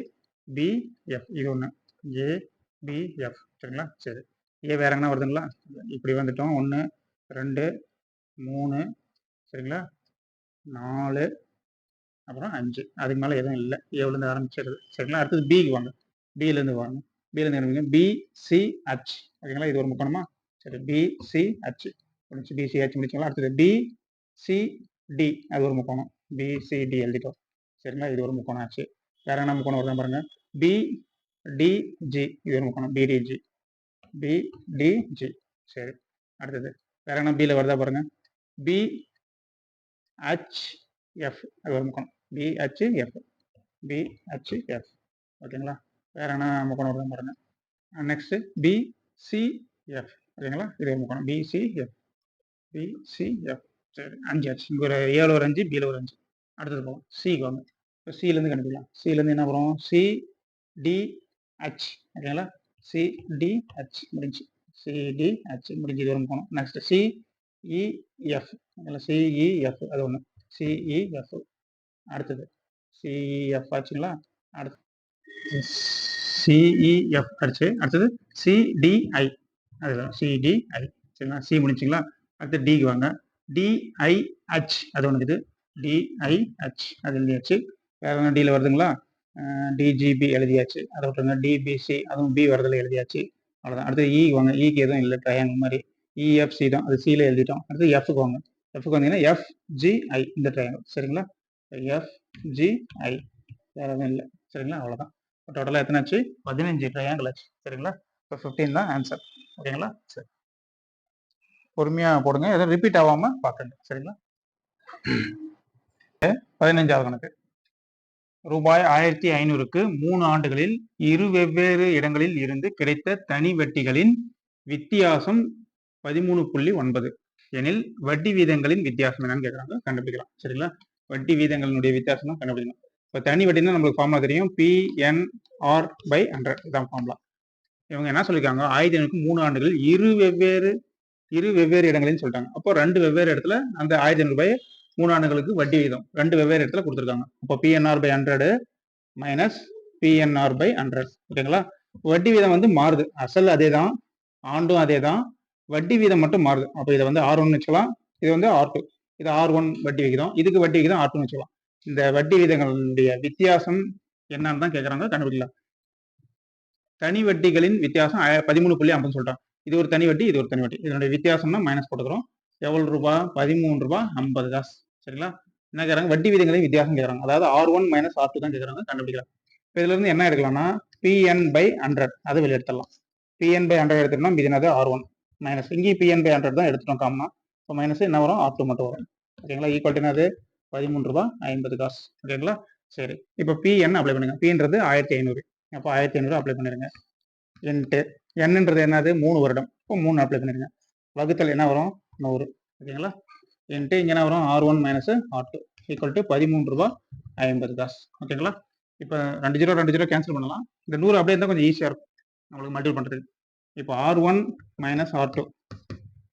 பி எஃப் இது ஒன்று, ஏ பி எஃப் சரிங்களா. சரி, ஏ வேற எங்கன்னா வருதுங்களா, இப்படி வந்துட்டோம், 1 2 3 சரிங்களா, 4 அப்புறம் 5, அதுக்கு மேலே எதுவும் இல்லை, ஏவுலேருந்து ஆரம்பிச்சிருது சரிங்களா. அடுத்தது பிக்கு வாங்க, பிலேருந்து வாங்க, பிலேருந்து ஆரம்பிங்க, பிசிஹெச் ஓகேங்களா, இது ஒரு முக்கோணமா, சரி பிசிஹெச் முடிச்சு, பிசிஹெச் முடிச்சுங்களா. அடுத்தது பிசிடி அது ஒரு முக்கோணம், பிசிடி எழுதிட்டோம் சரிங்களா, இது ஒரு முக்கோணம் ஆச்சு. வேற என்ன முக்கோணம் வருதான் பாருங்க, பிடிஜி இது ஒரு முக்கோணம், பிடிஜி பிடிஜி சரி. அடுத்தது வேற என்ன பியில் வருதா பாருங்க, பிஹெச்எஃப் அது ஒரு முக்கோணம், பிஹெச்எஃப் பிஹெச்எஃப் ஓகேங்களா. வேற என்ன முக்கோணம் வருதா பாருங்க, நெக்ஸ்ட் பிசிஎஃப் ஓகேங்களா, இது ஒரு முக்கோணம், பிசிஎஃப் பிசிஎஃப் சரி 5 ஆச்சு. இங்கே ஒரு 7 ஒரு 5, பியில் ஒரு 5. அடுத்தது போகும் சிக்கு வாங்க, இப்போ சிலேருந்து கண்டுபிடிக்கலாம், சிலேருந்து என்ன வரும், சிடிஹெச் ஓகேங்களா, சிடிஹெச் முடிஞ்சு, சிடிஹெச் முடிஞ்சு இது ஒரு முக்கோணம். நெக்ஸ்ட் சிஇஎஃப் ஓகேங்களா, சிஇஎஃப் அது ஒன்று, சிஇஎஃப். அடுத்தது சிஇஎஃப் ஆச்சுங்களா, அடுத்து சிஇஎஃப் அடிச்சு, அடுத்தது சிடிஐ அதுதான் சிடிஐ சரிங்களா, சி முடிச்சுங்களா. அடுத்து டிக்கு வாங்க, டிஐஹெச் அது ஒன்று இருக்குது, டிஐஹெச் அது எழுதியாச்சு. வேற என்ன டியில் வருதுங்களா, டிஜிபி எழுதியாச்சு, அதை விட்டுருங்க. டிபிசி அதுவும் பி வரதில் எழுதியாச்சு, அவ்வளோதான். அடுத்து இ வாங்க, இக்கு எதுவும் இல்லை, ட்ரையாங்கிள் மாதிரி, இஎஃப்சி தான், அது சியில் எழுதிட்டோம். அடுத்து எஃப்க்கு வாங்க, எஃப்க்கு வந்தீங்கன்னா எஃப்ஜிஐ இந்த ட்ரையாங்கிள் சரிங்களா, எஃப்ஜிஐ வேற எதுவும் இல்லை சரிங்களா, அவ்வளோதான். டோட்டலாக எத்தனை ஆச்சு, 15 ட்ரையாங்கிள் ஆச்சு சரிங்களா. இப்போ 15 தான் ஆன்சர் ஓகேங்களா. சரி, பொறுமையாக போடுங்க, எதுவும் ரிப்பீட் ஆகாமல் பார்க்குங்க சரிங்களா. 15வது கணக்கு, ரூபாய் 1500க்கு 3 ஆண்டுகளில் 2 வெவ்வேறு இடங்களில் இருந்து கிடைத்த தனி வட்டிகளின் வித்தியாசம் 13.9 எனில் வட்டி வீதங்களின் வித்தியாசம் என்னன்னு கேட்குறாங்க, கண்டுபிடிக்கலாம் சரிங்களா. வட்டி வீதங்களினுடைய வித்தியாசம் தான் கண்டுபிடிக்கணும். இப்போ தனி வட்டினா நம்மளுக்கு ஃபார்முலா தெரியும், PNR/100 இதான் ஃபார்முலா. இவங்க என்ன சொல்லியிருக்காங்க, 1500க்கு 3 ஆண்டுகளில் இரு வெவ்வேறு இடங்களின்னு சொல்லிட்டாங்க. அப்போ 2 வெவ்வேறு இடத்துல அந்த 1500 ரூபாய் 3 ஆண்டுகளுக்கு வட்டி விகிதம் 2 வெவ்வேறு இடத்துல கொடுத்துருக்காங்க. அப்போ PNR/100 மைனஸ் PNR/100 ஓகேங்களா. வட்டி வீதம் வந்து மாறுது, அசல் அதே தான், ஆண்டும் அதே தான், வட்டி வீதம் மட்டும் மாறுது. அப்போ இதை வந்து R1 வச்சுக்கலாம், இது வந்து R2, இது R1 வட்டி விகிதம், இதுக்கு வட்டி விகிதம் R2 வச்சுக்கலாம். இந்த வட்டி விகிதங்களுடைய வித்தியாசம் என்னன்னு தான் கேட்குறாங்க, கண்டுபிடிக்கலாம். தனி வட்டிகளின் வித்தியாசம் 13.50 சொல்லிட்டாங்க. இது ஒரு தனி வட்டி, இது ஒரு தனி வட்டி, இதனுடைய வித்தியாசம்னா மைனஸ் போட்டுக்கிறோம். எவ்வளவு ரூபா, 13 ரூபாய் 50 காசு சரிங்களா. என்ன கேட்குறாங்க, வட்டி விகிதங்களின் வித்தியாசம் கேட்குறாங்க, அதாவது R1 மைனஸ் R2 தான் கேட்குறாங்க, கண்டுபிடிக்கலாம். இப்போ இதுல இருந்து என்ன எடுக்கலாம்னா PN/100 அதை வெளியே எடுத்துடலாம். PN/100 எடுத்துட்டோம்னா இது என்னது R1 மைனஸ், இங்கேயும் PN/100 தான் எடுத்துட்டோம் காமனா, இப்போ மைனஸ் என்ன வரும், R2 மட்டும் வரும் ஓகேங்களா. ஈக்குவல் என்னது 13 ரூபாய் 50 காசு ஓகேங்களா. சரி, இப்போ PN அப்ளை பண்ணுங்க, Pன்றது 1500, அப்போ 1500 அப்ளை பண்ணிடுங்க. என்னன்றது என்னது 3 வருடம், இப்போ 3 அப்ளை பண்ணிடுங்க. வகுத்தல் என்ன வரும் 100 ஓகேங்களா. இங்கே என்ன வரும், R1 minus R2 equal to 13 ரூபாய் 50 காசு ஓகேங்களா. இப்போ 2 0 கேன்சல் பண்ணலாம், இந்த 100 அப்படியே இருந்தால் கொஞ்சம் ஈஸியாக இருக்கும் நம்மளுக்கு மல்டிபிள் பண்ணுறதுக்கு. இப்போ R1 மைனஸ் R2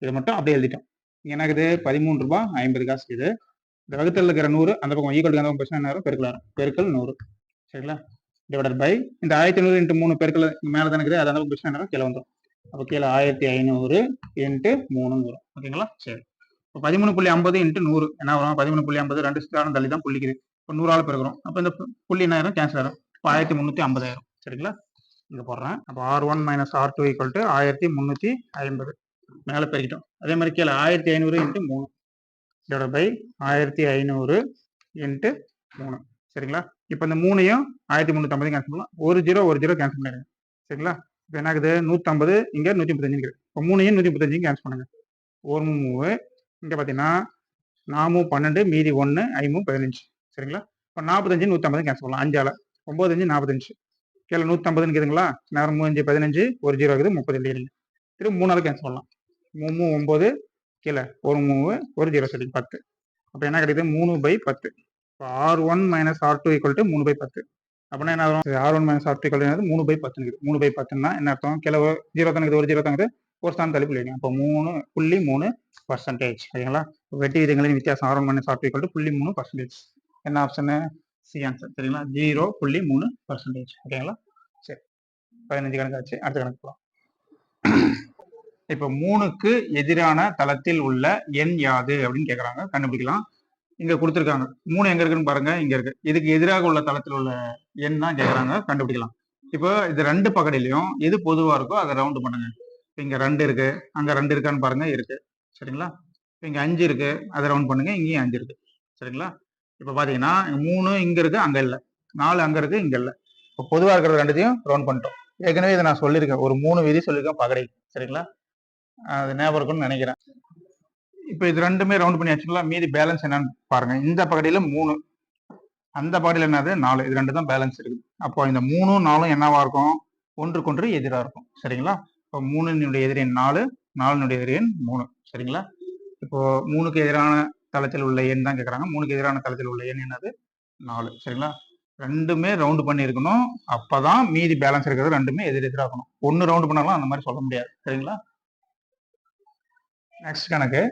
இதை மட்டும் அப்படியே எழுதிட்டோம். இங்கே என்ன இருக்குது, 13 ரூபாய் 50 காசு. இது இந்த வகுத்தல் இருக்கிற 100 அந்த பக்கம் ஈக்குவல் அந்த பிரச்சனை என்ன வரும், பெருக்கல் 100 சரிங்களா. டிவைடட் பை இந்த 1500 இன்ட்டு 3 பெருக்கல் மேலே தானே இருக்குது, அது அந்த பிரச்சனை என்ன கீழே வந்துடும். அப்போ கீழே 1500 இன்ட்டு 3 வரும் ஓகேங்களா. சரி, இப்போ 13.50 இன்ட்டு 100 என்ன வரும், 13.50 2 ஸ்டாரம் தள்ளி தான் புள்ளிக்குது, இப்போ 100ஆல் பெருக்கிறோம், அப்போ இந்த புள்ளி என்ன ஆயிரும், கேன்சல் ஆயிரும். இப்போ 1350 ஆயிரும் சரிங்களா. இங்கே போடுறேன், அப்போ R1 minus R2 equal to 1350 மேலே பெருக்கிட்டோம். அதே மாதிரி கீழே 1500 இன்ட்டு 3 டிவைட் பை 1500 இன்ட்டு 3 சரிங்களா. இப்போ இந்த 3ஐயும் 1350 கேன்சல் பண்ணலாம், ஒரு ஜீரோ கேன்சல் பண்ணிடுங்க சரிங்களா. இப்போ என்ன ஆகுது, 150 இங்கே 135 இருக்குது, இப்போ 3ஐயும் 135 கேன்சல் பண்ணுங்க. ஒரு 3 இங்கே பார்த்தீங்கன்னா 4 12 மீதி 1 5 15 சரிங்களா. இப்போ 45 150 கேன்சல் பண்ணலாம், 5ஆல் 9 5 45 கீழே 150 இருக்குதுங்களா, நேரம் 3 5 15 ஒரு ஜீரோ இருக்குது 30 எழுதிடுங்க. திரும்ப 3ஆல் கேன்சல் பண்ணலாம், 3 9 கீழே ஒரு 3 ஒரு ஜீரோ சரி 10. அப்போ என்ன கிடைக்குது, 3/10. இப்போ R1 minus R2 equal to 3/10. அப்படின்னா என்ன வரும், R1 minus R2 equal to 3/10 இருக்குது. 3/10ன்னா என்ன அர்த்தம், கீழே ஜீரோ தானே ஒரு ஜீரோ தானே ஒரு ஸ்தானம் தள்ளி புள்ளி. அப்போ 3.3% ஓகேங்களா. வெட்டி விகிதங்களின் வித்தியாசம் R1 minus R2 equal to 0.3%. என்ன ஆப்ஷனு, சி ஆன்சர் சரிங்களா 0.3% ஓகேங்களா சரி 15 கணக்காச்சு அடுத்த கணக்கு போகலாம் இப்போ 3க்கு எதிரான தளத்தில் உள்ள எண் யாது அப்படின்னு கேட்குறாங்க கண்டுபிடிக்கலாம் இங்க கொடுத்துருக்காங்க 3 எங்க இருக்குன்னு பாருங்க இங்க இருக்கு இதுக்கு எதிராக உள்ள தளத்தில் உள்ள எண் தான் கேட்குறாங்க கண்டுபிடிக்கலாம் இப்போ இது ரெண்டு பக்கத்திலையும் எது பொதுவா இருக்கோ அதை ரவுண்டு பண்ணுங்க இப்போ இங்க 2 இருக்கு அங்க 2 இருக்கான்னு பாருங்க இருக்கு சரிங்களா இப்போ இங்க 5 இருக்கு அதை ரவுண்ட் பண்ணுங்க இங்கேயும் 5 இருக்கு சரிங்களா இப்போ பாத்தீங்கன்னா 3 இங்க இருக்கு அங்க இல்லை 4 அங்க இருக்கு இங்க இல்லை இப்போ பொதுவா இருக்கிற ரெண்டுத்தையும் ரவுண்ட் பண்ணிட்டோம் ஏற்கனவே இதை நான் சொல்லியிருக்கேன் ஒரு 3 விதி சொல்லியிருக்கேன் பகடை சரிங்களா அது ஞாபகம் இருக்கும்னு நினைக்கிறேன் இப்போ இது ரெண்டுமே ரவுண்ட் பண்ணி வச்சுங்களா மீதி பேலன்ஸ் என்னன்னு பாருங்க இந்த பகுதியில 3 அந்த பகுதியில் என்னது 4 இது ரெண்டு தான் பேலன்ஸ் இருக்குது அப்போ இந்த 3 4 என்னவா இருக்கும் ஒன்றுக்கொன்று எதிராக இருக்கும் சரிங்களா இப்போ 3 எதிரி எண் 4 4 எதிரி எண் 3 சரிங்களா இப்போ 3க்கு எதிரான தளத்தில் உள்ள எண் தான் கேட்குறாங்க 3க்கு எதிரான தளத்தில் உள்ள எண் என்னது 4 சரிங்களா ரெண்டுமே ரவுண்டு பண்ணி இருக்கணும் அப்பதான் மீதி பேலன்ஸ் இருக்கிறது ரெண்டுமே எதிராக இருக்கணும் ஒன்று ரவுண்டு பண்ணாலும் அந்த மாதிரி சொல்ல முடியாது சரிங்களா நெக்ஸ்ட் கணக்கு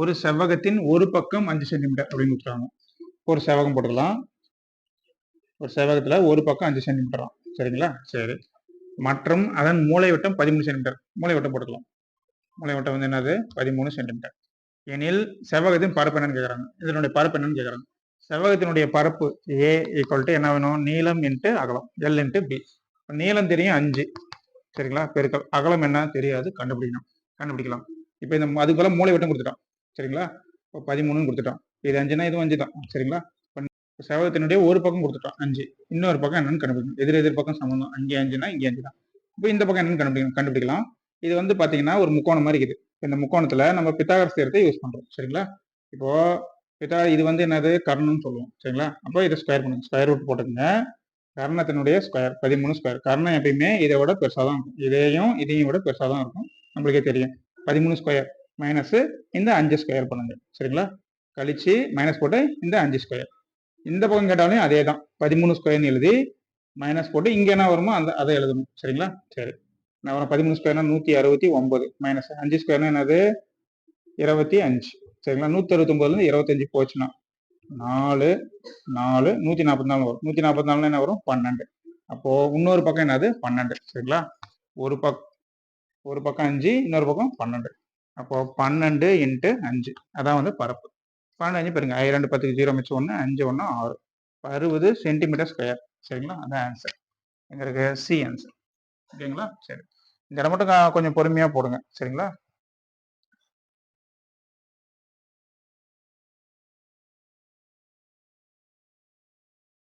ஒரு செவ்வகத்தின் ஒரு பக்கம் 5 சென்டிமீட்டர் அப்படின்னு கொடுத்துருக்காங்க ஒரு செவ்வகம் போட்டுக்கலாம் ஒரு செவ்வகத்துல ஒரு பக்கம் 5 சென்டிமீட்டர் சரிங்களா சரி மற்றும் அதன் மூலைவிட்டம் 13 சென்டிமீட்டர் மூலைவிட்டம் போட்டுக்கலாம் மூலைவிட்டம் வந்து என்னது 13 சென்டிமீட்டர் எனில் செவ்வகத்தின் பரப்பு என்னன்னு கேட்குறாங்க இதனுடைய பரப்பு என்னன்னு கேட்குறாங்க செவ்வகத்தினுடைய பரப்பு ஏ ஈக்குவல் டு என்ன வேணும் நீளம் இன்ட்டு அகலம் எல் இன்ட்டு பி நீளம் தெரியும் 5 சரிங்களா பெருக்கல் அகலம் என்ன தெரியாது கண்டுபிடிக்கலாம் இப்போ இந்த அதுக்கு போல மூலைவிட்டம் கொடுத்துட்டோம் சரிங்களா இப்போ 13 கொடுத்துட்டோம் இது 5னா இதுவும் 5 தான் சரிங்களா செவ்வகத்தினுடைய ஒரு பக்கம் கொடுத்துட்டோம் 5 இன்னொரு பக்கம் என்னன்னு கண்டுபிடிக்கணும் எதிர் பக்கம் சமம் அங்கே 5னா இங்கே 5 தான் இப்போ இந்த பக்கம் என்னன்னு கண்டுபிடிக்கலாம் இது வந்து பாத்தீங்கன்னா ஒரு முக்கோணம் மாதிரி இருக்குது இந்த முக்கோணத்துல நம்ம பித்தாகரஸ் தேற்றத்தை யூஸ் பண்றோம் சரிங்களா இப்போ இது வந்து என்னது கர்ணம்னு சொல்லுவோம் சரிங்களா அப்போ இதை ஸ்கொயர் பண்ணுங்க ஸ்கொயர் ரூட் போட்டுக்கங்க கர்ணத்தினுடைய ஸ்கொயர் 13 ஸ்கொயர் கர்ணம் எப்பயுமே இதை விட பெருசாக தான் இருக்கும் இதையும் விட பெருசாக தான் இருக்கும் நம்மளுக்கே தெரியும் 13 ஸ்கொயர் மைனஸ் இந்த 5 ஸ்கொயர் பண்ணுங்க சரிங்களா கழிச்சு மைனஸ் போட்டு இந்த 5 ஸ்கொயர் இந்த பக்கம் கேட்டாலும் அதே தான் 13 ஸ்கொயர்னு எழுதி மைனஸ் போட்டு இங்க என்ன வருமோ அதை எழுதணும் சரிங்களா சரி நான் 13 ஸ்கொயர்னா 169 மைனஸ் 5 ஸ்கொயர்னா என்னது 25 சரிங்களா 169ல இருந்து 25 போச்சுன்னா 4 4 144 வரும் 144 என்ன வரும் 12 அப்போ இன்னொரு பக்கம் என்னது 12 சரிங்களா ஒரு பக்கம் 5 இன்னொரு பக்கம் 12 அப்போ 12 இன்ட்டு 5 அதான் வந்து பரப்பு 12 பாருங்க 2 10 0 மிச்சம் 1 5 1 6 60 சென்டிமீட்டர் ஸ்கொயர் சரிங்களா அதான் ஆன்சர் எங்களுக்கு சி ஆன்சர் ஓகேங்களா சரி இந்த இடம் மட்டும் கொஞ்சம் பொறுமையா போடுங்க சரிங்களா